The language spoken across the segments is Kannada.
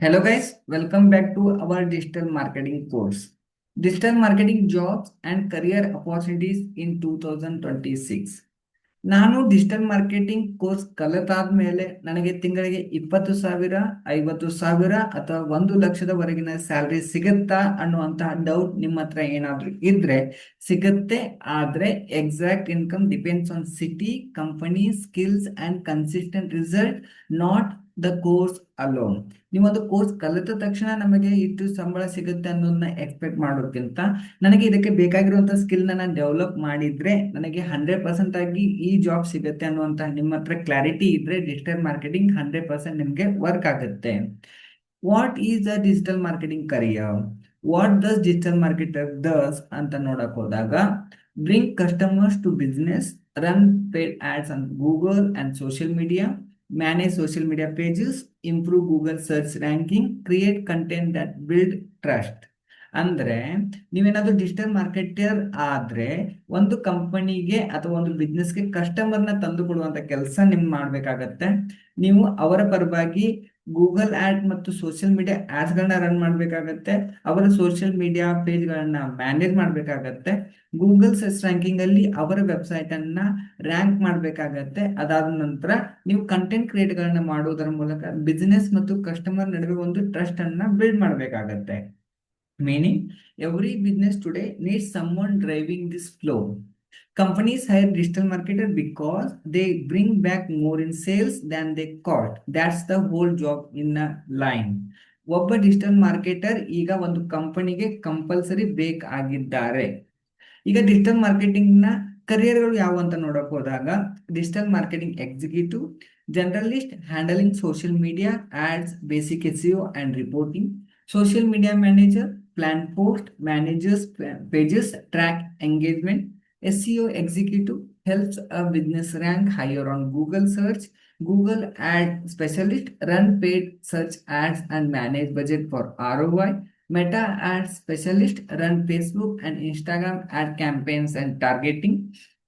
Hello guys, welcome back to our digital marketing course. Digital marketing jobs and career opportunities in 2026. ನಾನು ಡಿಜಿಟಲ್ ಮಾರ್ಕೆಟಿಂಗ್ ಕೋರ್ಸ್ ಕಲಿತಾದ್ಮೇಲೆ ನನಗೆ ತಿಂಗಳಿಗೆ 20,000, 50,000 ಅಥವಾ 1 ಲಕ್ಷದವರೆಗಿನ ಸ್ಯಾಲ್ರಿ ಸಿಗುತ್ತಾ ಅನ್ನುವಂತಹ ಡೌಟ್ ನಿಮ್ಮ ಹತ್ರ ಏನಾದ್ರೂ ಇದ್ರೆ ಸಿಗುತ್ತೆ. ಆದ್ರೆ exact income depends on city, company, skills and consistent result, not the course alone. ನೀವೊಂದು ಕೋರ್ಸ್ ಕಲಿತ ತಕ್ಷಣ ನಮಗೆ ಇಷ್ಟು ಸಂಬಳ ಸಿಗುತ್ತೆ ಅನ್ನೋದನ್ನ ಎಕ್ಸ್ಪೆಕ್ಟ್ ಮಾಡೋದಕ್ಕಿಂತ ನನಗೆ ಇದಕ್ಕೆ ಬೇಕಾಗಿರುವಂತಹ ಸ್ಕಿಲ್ ನಾನು ಡೆವಲಪ್ ಮಾಡಿದ್ರೆ ನನಗೆ 100% ಆಗಿ ಈ ಜಾಬ್ ಸಿಗುತ್ತೆ ಅನ್ನುವಂತಹ ನಿಮ್ಮ ಹತ್ರ ಕ್ಲಾರಿಟಿ ಇದ್ರೆ ಡಿಜಿಟಲ್ ಮಾರ್ಕೆಟಿಂಗ್ 100% ನಿಮಗೆ ವರ್ಕ್ ಆಗುತ್ತೆ. What is the digital marketing career? What does digital marketer does ಅಂತ ನೋಡಕ್ ಹೋದಾಗ, bring customers to business, run paid ads on Google and social media, manage social media pages, improve Google search ranking, create content that build trust. ಅಂದ್ರೆ ನೀವೇನಾದ್ರೂ ಡಿಜಿಟಲ್ ಮಾರ್ಕೆಟರ್ ಆದ್ರೆ ಒಂದು ಕಂಪನಿಗೆ ಅಥವಾ ಒಂದು ಬಿಸ್ನೆಸ್ಗೆ ಕಸ್ಟಮರ್ನ ತಂದು ಕೊಡುವಂತ ಕೆಲಸ ನಿಮ್ ಮಾಡ್ಬೇಕಾಗತ್ತೆ. ನೀವು ಅವರ ಪರವಾಗಿ ಗೂಗಲ್ ಆಡ್ ಮತ್ತು ಸೋಷಿಯಲ್ ಮೀಡಿಯಾ ಆಡ್ಸ್ ಗಳನ್ನ ರನ್ ಮಾಡ್ಬೇಕಾಗತ್ತೆ. ಅವರ ಸೋಷಿಯಲ್ ಮೀಡಿಯಾ ಪೇಜ್ ಗಳನ್ನ ಮ್ಯಾನೇಜ್ ಮಾಡ್ಬೇಕಾಗತ್ತೆ. ಗೂಗಲ್ ಸರ್ಚ್ ರ್ಯಾಂಕಿಂಗ್ ಅಲ್ಲಿ ಅವರ ವೆಬ್ಸೈಟ್ ಅನ್ನ ರ್ಯಾಂಕ್ ಮಾಡ್ಬೇಕಾಗತ್ತೆ. ಅದಾದ ನಂತರ ನೀವು ಕಂಟೆಂಟ್ ಕ್ರಿಯೇಟ್ ಗಳನ್ನ ಮಾಡುವುದರ ಮೂಲಕ ಬಿಸಿನೆಸ್ ಮತ್ತು ಕಸ್ಟಮರ್ ನಡುವೆ ಒಂದು ಟ್ರಸ್ಟ್ ಅನ್ನ ಬಿಲ್ಡ್ ಮಾಡ್ಬೇಕಾಗತ್ತೆ. Meaning, every business today needs someone driving this flow. Companies hire digital marketer because they bring back more in sales than they cost. That's the whole job in a line. ಒಬ್ಬ ಡಿಜಿಟಲ್ ಮಾರ್ಕೆಟರ್ ಈಗ ಒಂದು ಕಂಪನಿಗೆ ಕಂಪಲ್ಸರಿ ಬೇಕಾಗಿದ್ದಾರೆ. ಈಗ ಡಿಜಿಟಲ್ ಮಾರ್ಕೆಟಿಂಗ್ ನ ಕರಿಯರ್ಗಳು ಯಾವ ಅಂತ ನೋಡಕ್ ಹೋದಾಗ, digital marketing executive, generalist handling social media ads, basic SEO and reporting, social media manager, plan post, manages pages, track engagement, SEO executive, helps a business rank higher on Google search, Google ad specialist, run paid search ads and manage budget for ROI, Meta ad specialist, run Facebook and Instagram ad campaigns and targeting,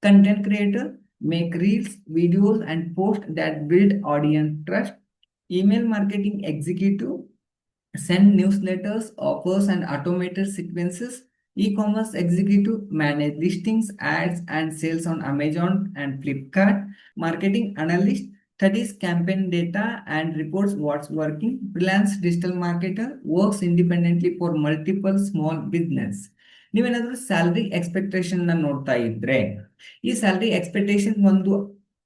content creator, make reels, videos and posts that build audience trust, email marketing executive, send newsletters, offers, and automated sequences. E-commerce executive, manage listings, ads, and sales on Amazon and Flipkart. Marketing analyst, studies campaign data and reports what's working. Freelance digital marketer, works independently for multiple small business. ನೀವೇನಾದ್ರೂ ಸ್ಯಾಲ್ರಿ ಎಕ್ಸ್ಪೆಕ್ಟೇಷನ್ ನೋಡ್ತಾ ಇದ್ರೆ, ಈ ಸ್ಯಾಲ್ರಿ ಎಕ್ಸ್ಪೆಕ್ಟೇಷನ್ ಒಂದು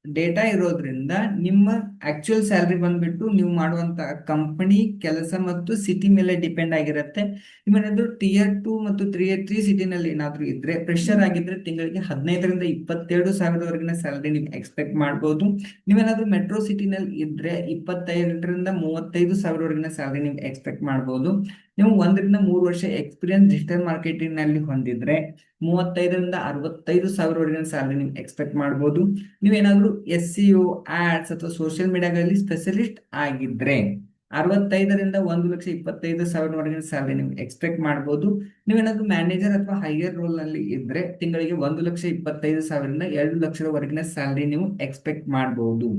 ಡೇಟಾ ಇರೋದ್ರಿಂದ ನಿಮ್ಮ ಆಕ್ಚುಯಲ್ ಸ್ಯಾಲ್ರಿ ಬಂದ್ಬಿಟ್ಟು ನೀವು ಮಾಡುವಂತ ಕಂಪನಿ ಕೆಲಸ ಮತ್ತು ಸಿಟಿ ಮೇಲೆ ಡಿಪೆಂಡ್ ಆಗಿರುತ್ತೆ. ನೀವೇನಾದ್ರೂ ಟಿಯರ್ 2 ಮತ್ತು ಟಿಯರ್ 3 ಸಿಟಿನಲ್ಲಿ ಏನಾದ್ರೂ ಇದ್ರೆ, ಪ್ರೆಷರ್ ಆಗಿದ್ರೆ ತಿಂಗಳಿಗೆ 15,000ರಿಂದ 22,000ವರೆಗಿನ ಸ್ಯಾಲ್ರಿ ನೀವು ಎಕ್ಸ್ಪೆಕ್ಟ್ ಮಾಡಬಹುದು. ನೀವೇನಾದ್ರೂ ಮೆಟ್ರೋ ಸಿಟಿನಲ್ಲಿ ಇದ್ರೆ 25,000ರಿಂದ 35,000ವರೆಗಿನ ಸ್ಯಾಲ್ರಿ ನೀವು ಎಕ್ಸ್ಪೆಕ್ಟ್ ಮಾಡಬಹುದು. ನೀವು 1 ರಿಂದ 3 ವರ್ಷ ಎಕ್ಸ್ಪೀರಿಯನ್ಸ್ ಡಿಜಿಟಲ್ ಮಾರ್ಕೆಟಿಂಗ್ ನಲ್ಲಿ ಹೊಂದಿದ್ರೆ 35,000ರಿಂದ 65,000ವರೆಗಿನ ಸ್ಯಾಲ್ರಿ ನೀವು ಎಕ್ಸ್ಪೆಕ್ಟ್ ಮಾಡಬಹುದು. ನೀವೇನಾದ್ರೂ SEO ಆಡ್ಸ್ ಅಥವಾ ಸೋಷಿಯಲ್ ಮೀಡಿಯಾಗಳಲ್ಲಿ ಸ್ಪೆಷಲಿಸ್ಟ್ ಆಗಿದ್ರೆ 65,000ರಿಂದ 1,25,000ವರೆಗಿನ ಸ್ಯಾಲ್ರಿ ನೀವು ಎಕ್ಸ್ಪೆಕ್ಟ್ ಮಾಡಬಹುದು. ನೀವೇನಾದ್ರೂ ಮ್ಯಾನೇಜರ್ ಅಥವಾ ಹೈಯರ್ ರೋಲ್ ನಲ್ಲಿ ಇದ್ರೆ ತಿಂಗಳಿಗೆ 1,25,000ರಿಂದ 2 ಲಕ್ಷದವರೆಗಿನ ಸ್ಯಾಲ್ರಿ ನೀವು ಎಕ್ಸ್ಪೆಕ್ಟ್ ಮಾಡಬಹುದು.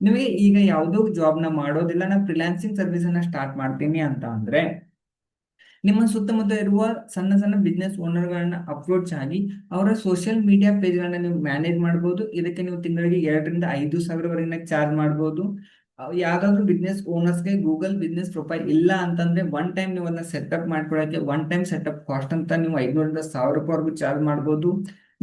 ನಿಮಗೆ ಈಗ ಯಾವುದೋ ಜಾಬ್ ನ ಮಾಡೋದಿಲ್ಲ, ನಾ ಫ್ರೀಲಾನ್ಸಿಂಗ್ ಸರ್ವಿಸ್ ಅನ್ನ ಸ್ಟಾರ್ಟ್ ಮಾಡ್ತೀನಿ ಅಂತ ಅಂದ್ರೆ, ನಿಮ್ಮ ಸುತ್ತಮುತ್ತ ಇರುವ ಸಣ್ಣ ಸಣ್ಣ ಬಿಸ್ನೆಸ್ ಓನರ್ಗಳನ್ನ ಅಪ್ರೋಚ್ ಆಗಿ ಅವರ ಸೋಷಿಯಲ್ ಮೀಡಿಯಾ ಪೇಜ್ಗಳನ್ನ ನೀವು ಮ್ಯಾನೇಜ್ ಮಾಡಬಹುದು. ಇದಕ್ಕೆ ನೀವು ತಿಂಗಳಿಗೆ 2,000ರಿಂದ 5,000ವರೆಗಿನ ಚಾರ್ಜ್ ಮಾಡಬಹುದು. ಯಾವ್ದಾದ್ರು ಬಿಸ್ನೆಸ್ ಓನರ್ಸ್ಗೆ ಗೂಗಲ್ ಬಿಸ್ನೆಸ್ ಪ್ರೊಫೈಲ್ ಇಲ್ಲ ಅಂತಂದ್ರೆ ಒನ್ ಟೈಮ್ ನೀವು ಅದನ್ನ ಸೆಟಪ್ ಮಾಡ್ಕೊಳಕ್ಕೆ ಒನ್ ಟೈಮ್ ಸೆಟಪ್ ಕಾಸ್ಟ್ ಅಂತ ನೀವು 500ರಿಂದ 1,000 ರೂಪಾಯಿವರೆಗೂ ಚಾರ್ಜ್ ಮಾಡಬಹುದು.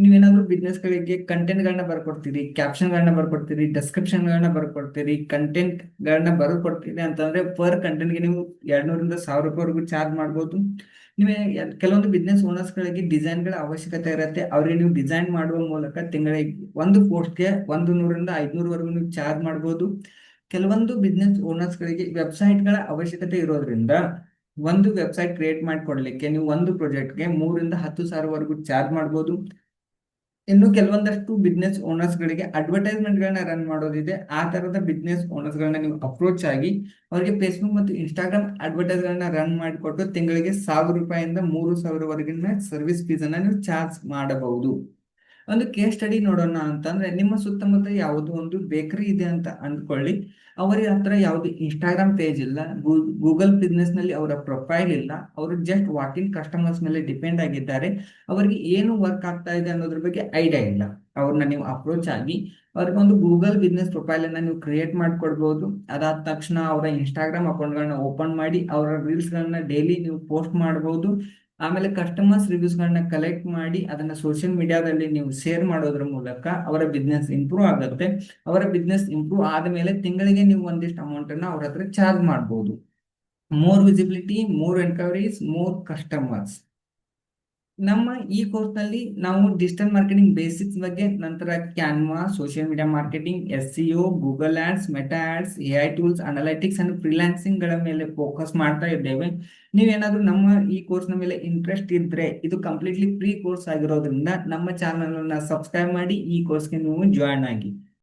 ನೀವೇನಾದ್ರೂ ಬಿಸ್ನೆಸ್ ಗಳಿಗೆ ಕಂಟೆಂಟ್ ಗಳನ್ನ ಬರ್ಕೊಡ್ತೀರಿ, ಕ್ಯಾಪ್ಷನ್ ಗಳನ್ನ ಬರ್ಕೊಡ್ತೀರಿ, ಡಿಸ್ಕ್ರಿಪ್ಷನ್ ಗಳನ್ನ ಬರ್ಕೊಡ್ತೀರಿ, ಕಂಟೆಂಟ್ ಗಳನ್ನ ಬರ್ಕೊಡ್ತೀರಿ ಅಂತಂದ್ರೆ ಪರ್ ಕಂಟೆಂಟ್ ಗೆ ನೀವು 200ರಿಂದ 1,000 ರೂಪಾಯಿವರೆಗೂ ಚಾರ್ಜ್ ಮಾಡಬಹುದು. ನೀವೇ ಕೆಲವೊಂದು ಬಿಸ್ನೆಸ್ ಓನರ್ಸ್ ಗಳಿಗೆ ಡಿಸೈನ್ ಗಳ ಅವಶ್ಯಕತೆ ಇರುತ್ತೆ, ಅವ್ರಿಗೆ ನೀವು ಡಿಸೈನ್ ಮಾಡುವ ಮೂಲಕ ತಿಂಗಳಿಗೆ ಒಂದು ಪೋಸ್ಟ್ಗೆ 100ರಿಂದ 500ವರೆಗೂ ನೀವು ಚಾರ್ಜ್ ಮಾಡಬಹುದು. ಕೆಲವೊಂದು ಬಿಸ್ನೆಸ್ ಓನರ್ಸ್ ಗಳಿಗೆ ವೆಬ್ಸೈಟ್ ಗಳ ಅವಶ್ಯಕತೆ ಇರೋದ್ರಿಂದ ಒಂದು ವೆಬ್ಸೈಟ್ ಕ್ರಿಯೇಟ್ ಮಾಡಿಕೊಡ್ಲಿಕ್ಕೆ ನೀವು ಒಂದು ಪ್ರಾಜೆಕ್ಟ್ಗೆ 3ರಿಂದ 10,000ವರೆಗೂ ಚಾರ್ಜ್ ಮಾಡಬಹುದು. ಇನ್ನು ಕೆಲವೊಂದಷ್ಟು ಬಿಸ್ನೆಸ್ ಓನರ್ಸ್ ಗಳಿಗೆ ಅಡ್ವರ್ಟೈಸ್ಮೆಂಟ್ ಗಳನ್ನ ರನ್ ಮಾಡೋದಿದೆ. ಆ ತರದ ಬಿಸ್ನೆಸ್ ಓನರ್ಸ್ ಗಳನ್ನ ನೀವು ಅಪ್ರೋಚ್ ಆಗಿ ಅವರಿಗೆ ಫೇಸ್ಬುಕ್ ಮತ್ತು ಇನ್ಸ್ಟಾಗ್ರಾಮ್ ಅಡ್ವರ್ಟೈಸ್ ಗಳನ್ನ ರನ್ ಮಾಡಿಕೊಟ್ಟು ತಿಂಗಳಿಗೆ 1,000 ರೂಪಾಯಿಂದ 3,000ವರೆಗಿನ ಸರ್ವಿಸ್ ಫೀಸ್ ಅನ್ನ ನೀವು ಚಾರ್ಜ್ ಮಾಡಬಹುದು. ಒಂದು ಕೇಸ್ ಸ್ಟಡಿ ನೋಡೋಣ ಅಂತಂದ್ರೆ, ನಿಮ್ಮ ಸುತ್ತಮುತ್ತ ಯಾವುದೋ ಒಂದು ಬೇಕರಿ ಇದೆ ಅಂತ ಅಂದ್ಕೊಳ್ಳಿ. ಅವರ ಹತ್ರ ಯಾವ್ದು ಇನ್ಸ್ಟಾಗ್ರಾಮ್ ಪೇಜ್ ಇಲ್ಲ, ಗೂಗಲ್ ಬಿಸ್ನೆಸ್ ನಲ್ಲಿ ಅವರ ಪ್ರೊಫೈಲ್ ಇಲ್ಲ, ಅವರು ಜಸ್ಟ್ ವಾಕಿಂಗ್ ಕಸ್ಟಮರ್ಸ್ ಮೇಲೆ ಡಿಪೆಂಡ್ ಆಗಿದ್ದಾರೆ. ಅವರಿಗೆ ಏನು ವರ್ಕ್ ಆಗ್ತಾ ಇದೆ ಅನ್ನೋದ್ರ ಬಗ್ಗೆ ಐಡಿಯಾ ಇಲ್ಲ. ಅವ್ರನ್ನ ನೀವು ಅಪ್ರೋಚ್ ಆಗಿ ಅವ್ರಿಗೊಂದು ಗೂಗಲ್ ಬಿಸ್ನೆಸ್ ಪ್ರೊಫೈಲ್ ಅನ್ನ ನೀವು ಕ್ರಿಯೇಟ್ ಮಾಡ್ಕೊಡ್ಬೋದು. ಅದಾದ ತಕ್ಷಣ ಅವರ ಇನ್ಸ್ಟಾಗ್ರಾಮ್ ಅಕೌಂಟ್ಗಳನ್ನ ಓಪನ್ ಮಾಡಿ ಅವರ ರೀಲ್ಸ್ ಗಳನ್ನ ಡೈಲಿ ನೀವು ಪೋಸ್ಟ್ ಮಾಡಬಹುದು. ಆಮೇಲೆ ಕಸ್ಟಮರ್ಸ್ ರಿವ್ಯೂಸ್ ಗಳನ್ನ ಕಲೆಕ್ಟ್ ಮಾಡಿ ಅದನ್ನ ಸೋಷಿಯಲ್ ಮೀಡಿಯಾದಲ್ಲಿ ನೀವು ಶೇರ್ ಮಾಡೋದ್ರ ಮೂಲಕ ಅವರ ಬಿಸ್ನೆಸ್ ಇಂಪ್ರೂವ್ ಆಗುತ್ತೆ. ಅವರ ಬಿಸ್ನೆಸ್ ಇಂಪ್ರೂವ್ ಆದ್ಮೇಲೆ ತಿಂಗಳಿಗೆ ನೀವು ಒಂದಿಷ್ಟು ಅಮೌಂಟ್ ಅನ್ನ ಅವ್ರ ಹತ್ರ ಚಾರ್ಜ್ ಮಾಡಬಹುದು. More visibility, more enquiries, more customers. ನಮ್ಮ ಈ ಕೋರ್ಸ್ ನಲ್ಲಿ ನಾವು ಡಿಜಿಟಲ್ ಮಾರ್ಕೆಟಿಂಗ್ ಬೇಸಿಕ್ಸ್ ಬಗ್ಗೆ, ನಂತರ Canva, social media marketing, SEO, Google ads, Meta ads, AI tools, analytics and freelancing ಗಳ ಮೇಲೆ ಫೋಕಸ್ ಮಾಡ್ತಾ ಇದ್ದೇವೆ. ನೀವೇನಾದ್ರೂ ನಮ್ಮ ಈ ಕೋರ್ಸ್ ನ ಮೇಲೆ ಇಂಟ್ರೆಸ್ಟ್ ಇದ್ರೆ, ಇದು ಕಂಪ್ಲೀಟ್ಲಿ ಫ್ರೀ ಕೋರ್ಸ್ ಆಗಿರೋದ್ರಿಂದ ನಮ್ಮ ಚಾನಲ್ ಅನ್ನ ಸಬ್ಸ್ಕ್ರೈಬ್ ಮಾಡಿ ಈ ಕೋರ್ಸ್ಗೆ ನೀವು ಜಾಯ್ನ್ ಆಗಿ.